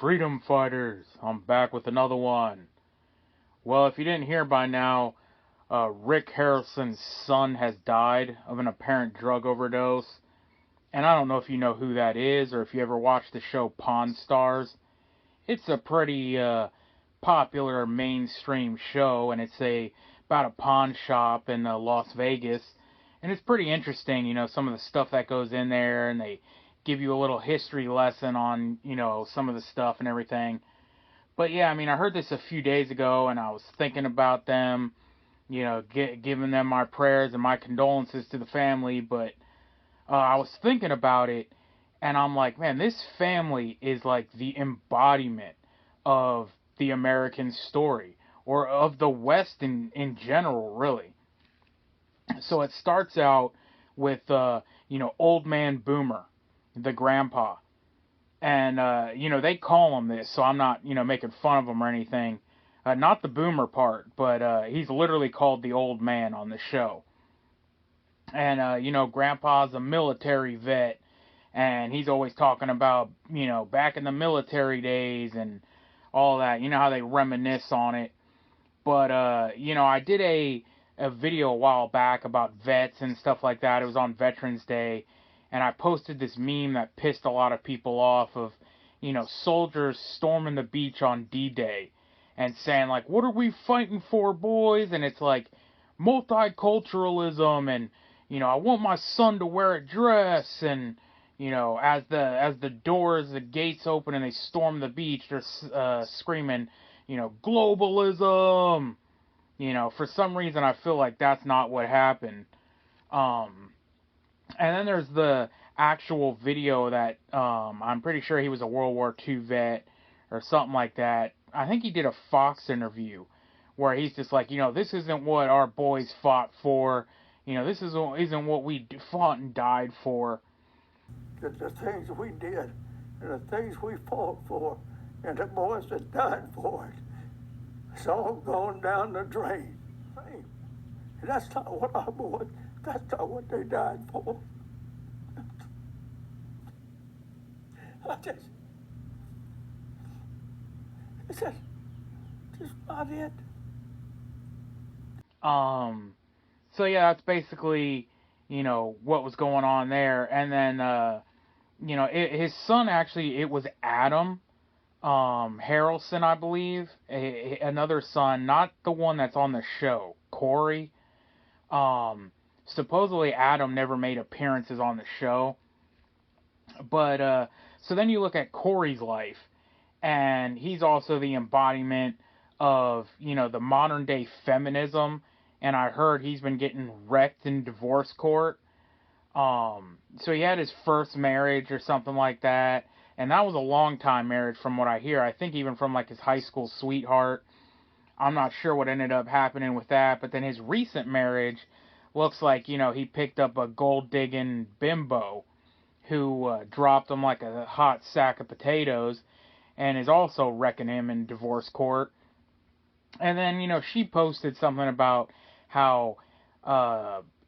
Freedom Fighters, I'm back with another one. Well, if you didn't hear by now, Rick Harrison's son has died of an apparent drug overdose. And I don't know if you know who that is or if you ever watched the show Pawnstars. It's a pretty popular mainstream show, and it's about a pawn shop in Las Vegas. And it's pretty interesting, some of the stuff that goes in there, and they give you a little history lesson on, some of the stuff and everything. But yeah, I heard this a few days ago, and I was thinking about them, giving them my prayers and my condolences to the family. But I was thinking about it, and I'm like, man, this family is like the embodiment of the American story, or of the West in general, really. So it starts out with, Old Man Boomer, the grandpa. And, they call him this, so I'm not, making fun of him or anything. Not the boomer part, but he's literally called the old man on the show. And, Grandpa's a military vet, and he's always talking about, back in the military days and all that. You know how they reminisce on it. But, I did a video a while back about vets and stuff like that. It was on Veterans Day. And I posted this meme that pissed a lot of people off of, soldiers storming the beach on D-Day and saying, like, what are we fighting for, boys? And it's like multiculturalism and, I want my son to wear a dress. And, as the gates open and they storm the beach, they're screaming, globalism. For some reason I feel like that's not what happened. And then there's the actual video that I'm pretty sure he was a World War II vet or something like that. I think he did a Fox interview where he's just like, this isn't what our boys fought for. This isn't what we fought and died for. The things we did and the things we fought for and the boys that died for it, it's all gone down the drain. And that's not what our boys, that's not what they died for. It's just not it. So yeah, that's basically, what was going on there. And then, his son actually, it was Adam, Harrelson, I believe, another son, not the one that's on the show, Corey. Supposedly Adam never made appearances on the show. But, so then you look at Corey's life, and he's also the embodiment of, the modern day feminism, and I heard he's been getting wrecked in divorce court. So he had his first marriage or something like that, and that was a long time marriage from what I hear. I think even from like his high school sweetheart. I'm not sure what ended up happening with that, but then his recent marriage looks like, he picked up a gold-digging bimbo who dropped him like a hot sack of potatoes and is also wrecking him in divorce court. And then, she posted something about how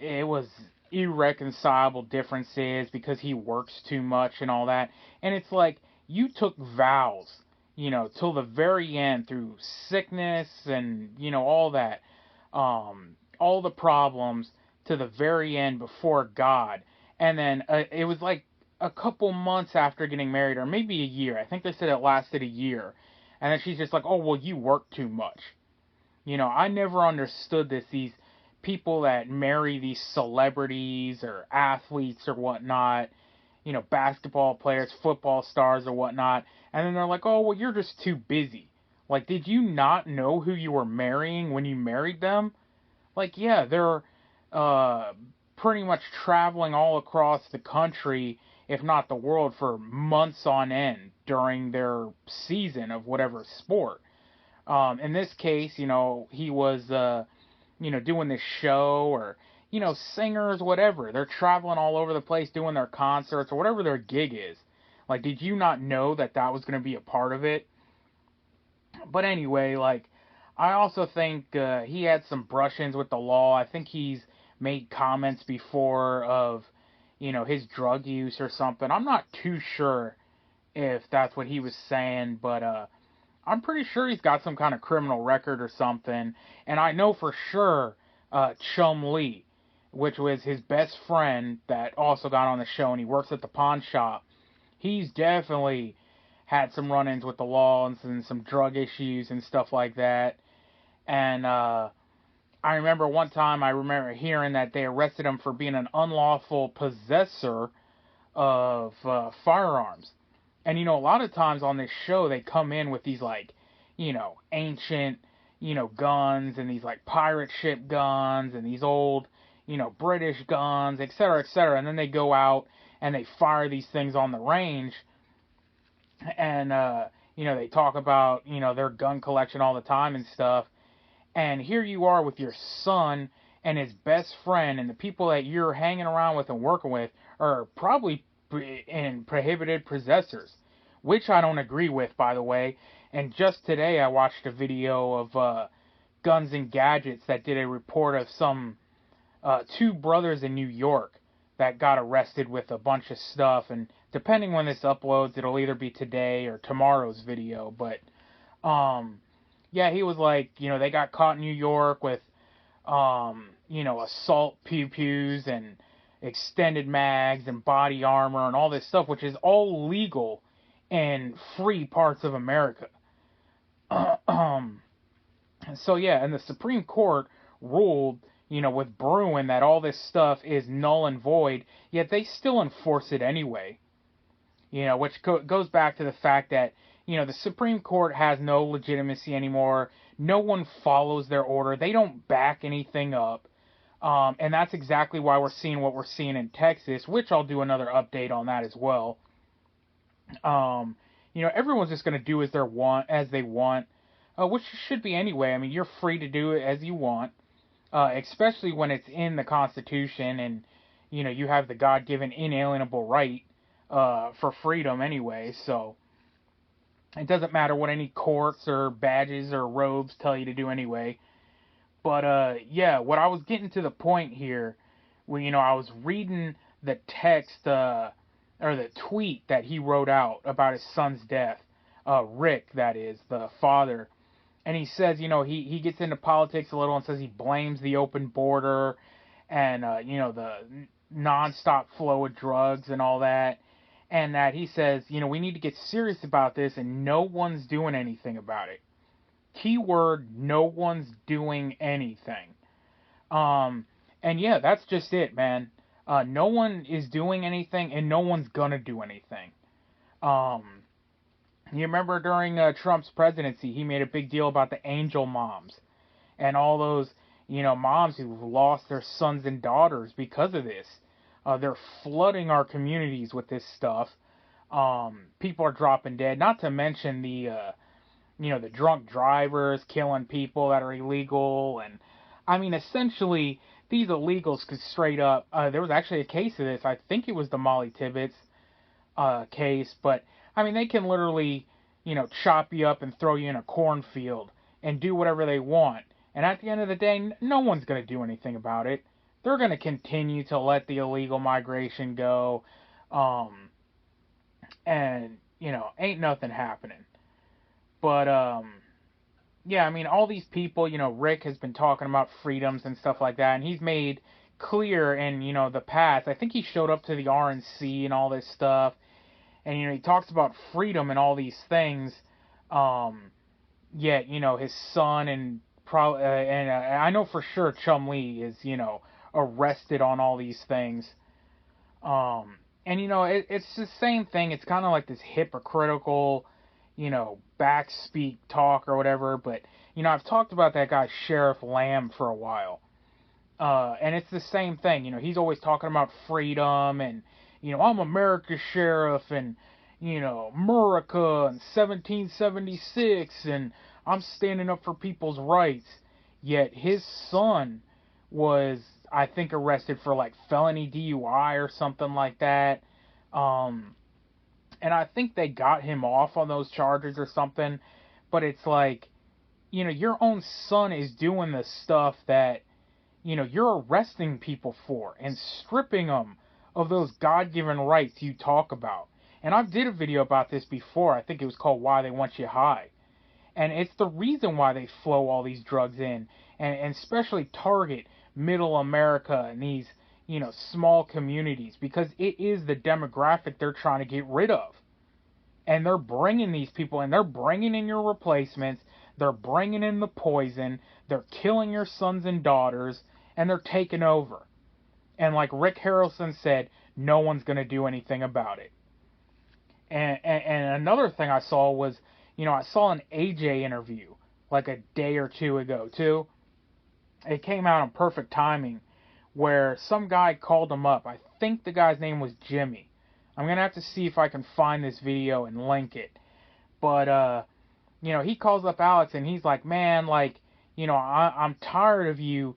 it was irreconcilable differences because he works too much and all that. And it's like, you took vows, till the very end through sickness and, all that, all the problems to the very end before God. And then it was like a couple months after getting married, or maybe a year. I think they said it lasted a year. And then she's just like, oh, well, you work too much. I never understood this. These people that marry these celebrities or athletes or whatnot, basketball players, football stars or whatnot. And then they're like, oh, well, you're just too busy. Like, did you not know who you were marrying when you married them? Like, yeah, they're pretty much traveling all across the country, if not the world, for months on end during their season of whatever sport. In this case, he was, doing this show, or, singers, whatever. They're traveling all over the place doing their concerts or whatever their gig is. Like, did you not know that was going to be a part of it? But anyway, like, I also think he had some brush-ins with the law. I think he's made comments before of, his drug use or something. I'm not too sure if that's what he was saying, but I'm pretty sure he's got some kind of criminal record or something. And I know for sure Chum Lee, which was his best friend that also got on the show, and he works at the pawn shop. He's definitely had some run-ins with the law and some drug issues and stuff like that. And I remember one time I remember hearing that they arrested him for being an unlawful possessor of firearms. And, a lot of times on this show, they come in with these, like, ancient, guns and these, like, pirate ship guns and these old, British guns, etc., etc. And then they go out and they fire these things on the range. And, they talk about, their gun collection all the time and stuff. And here you are with your son and his best friend, and the people that you're hanging around with and working with are probably prohibited possessors, which I don't agree with, by the way. And just today I watched a video of Guns and Gadgets that did a report of some two brothers in New York that got arrested with a bunch of stuff. And depending when this uploads, it'll either be today or tomorrow's video. But yeah, he was like, they got caught in New York with assault pew-pews and extended mags and body armor and all this stuff, which is all legal in free parts of America. So yeah, and the Supreme Court ruled, with Bruin that all this stuff is null and void, yet they still enforce it anyway. Which goes back to the fact that, the Supreme Court has no legitimacy anymore. No one follows their order. They don't back anything up. And that's exactly why we're seeing what we're seeing in Texas, which I'll do another update on that as well. Everyone's just going to do as they want, which should be anyway. I mean, you're free to do it as you want, especially when it's in the Constitution and, you have the God-given inalienable right for freedom anyway, so it doesn't matter what any courts or badges or robes tell you to do anyway. But, yeah, what I was getting to the point here, when, I was reading the text, or the tweet that he wrote out about his son's death, Rick, that is, the father, and he says, he gets into politics a little and says he blames the open border and, the nonstop flow of drugs and all that. And that he says, we need to get serious about this, and no one's doing anything about it. Keyword, no one's doing anything. And yeah, that's just it, man. No one is doing anything, and no one's gonna do anything. You remember during Trump's presidency, he made a big deal about the angel moms and all those, moms who've lost their sons and daughters because of this. They're flooding our communities with this stuff. People are dropping dead. Not to mention the drunk drivers killing people that are illegal. And, I mean, essentially, these illegals could straight up... there was actually a case of this. I think it was the Molly Tibbetts case. But, I mean, they can literally, chop you up and throw you in a cornfield and do whatever they want. And at the end of the day, no one's going to do anything about it. They're going to continue to let the illegal migration go, and, ain't nothing happening. But, yeah, I mean, all these people, Rick has been talking about freedoms and stuff like that, and he's made clear in, the past, I think he showed up to the RNC and all this stuff, and, he talks about freedom and all these things, yet, his son and I know for sure Chum Lee is, arrested on all these things. And, it's the same thing. It's kind of like this hypocritical, backspeak talk or whatever. But, I've talked about that guy, Sheriff Lamb, for a while. And it's the same thing. He's always talking about freedom and, I'm America's sheriff and, America and 1776 and I'm standing up for people's rights. Yet his son was, I think, arrested for like felony DUI or something like that. And I think they got him off on those charges or something. But it's like, your own son is doing the stuff that, you're arresting people for and stripping them of those God-given rights you talk about. And I did a video about this before. I think it was called Why They Want You High. And it's the reason why they flow all these drugs in, and especially target middle America and these, small communities, because it is the demographic they're trying to get rid of. And they're bringing these people, and they're bringing in your replacements, they're bringing in the poison, they're killing your sons and daughters, and they're taking over. And like Rick Harrelson said, no one's going to do anything about it. And another thing I saw was, I saw an AJ interview like a day or two ago, too. It came out on perfect timing where some guy called him up. I think the guy's name was Jimmy. I'm going to have to see if I can find this video and link it. But, he calls up Alex and he's like, man, I'm tired of you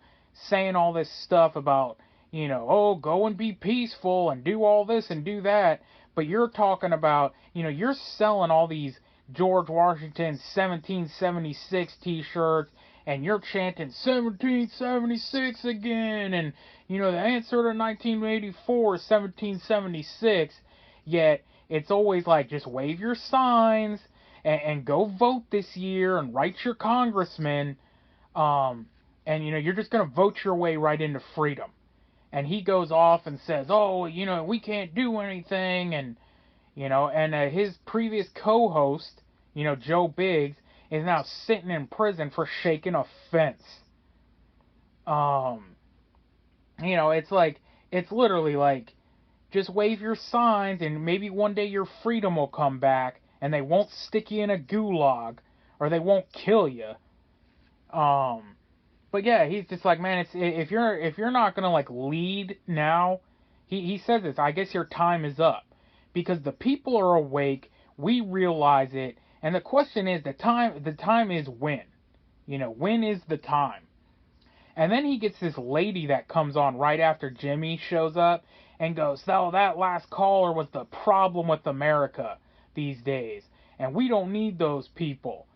saying all this stuff about, go and be peaceful and do all this and do that. But you're talking about, you're selling all these George Washington 1776 t-shirts, and you're chanting 1776 again, and the answer to 1984 is 1776, yet it's always like, just wave your signs and go vote this year and write your congressman, and you're just going to vote your way right into freedom. And he goes off and says, oh, we can't do anything, and his previous co-host, Joe Biggs, is now sitting in prison for shaking a fence. It's literally like, just wave your signs and maybe one day your freedom will come back and they won't stick you in a gulag or they won't kill you. But yeah, he's just like, man, if you're not gonna lead now, he says this, I guess your time is up. Because the people are awake, we realize it, and the question is, the time is when. When is the time? And then he gets this lady that comes on right after Jimmy shows up and goes, oh, that last caller was the problem with America these days, and we don't need those people.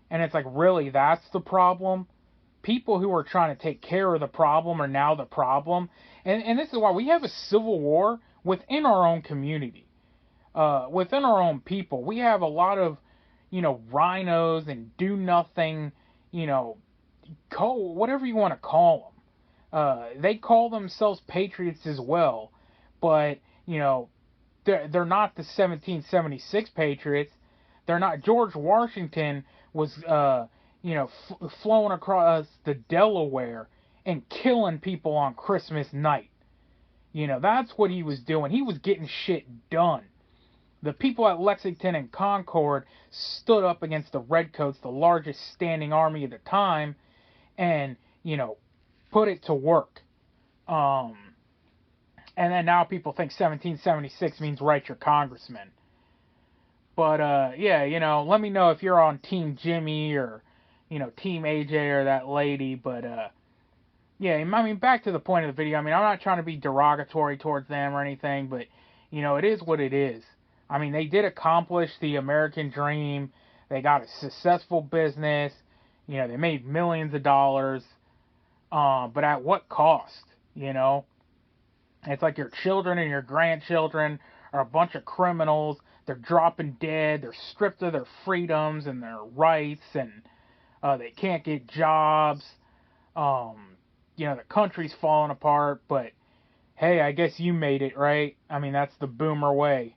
And it's like, really, that's the problem? People who are trying to take care of the problem are now the problem? And this is why we have a civil war within our own community. Within our own people, we have a lot of, rhinos and do-nothing, whatever you want to call them. They call themselves patriots as well, but, they're not the 1776 patriots. They're not. George Washington was, flowing across the Delaware and killing people on Christmas night. That's what he was doing. He was getting shit done. The people at Lexington and Concord stood up against the Redcoats, the largest standing army at the time, and, put it to work. And then now people think 1776 means write your congressman. But, let me know if you're on Team Jimmy or, Team AJ or that lady. But, back to the point of the video. I'm not trying to be derogatory towards them or anything, but, it is what it is. They did accomplish the American dream. They got a successful business. They made millions of dollars. But at what cost? It's like your children and your grandchildren are a bunch of criminals. They're dropping dead. They're stripped of their freedoms and their rights. And they can't get jobs. The country's falling apart. But, hey, I guess you made it, right? That's the boomer way.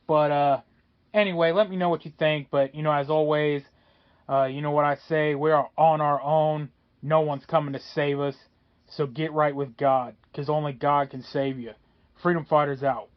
But, anyway, let me know what you think. But, as always, you know what I say, we are on our own. No one's coming to save us. So get right with God, because only God can save you. Freedom Fighters out.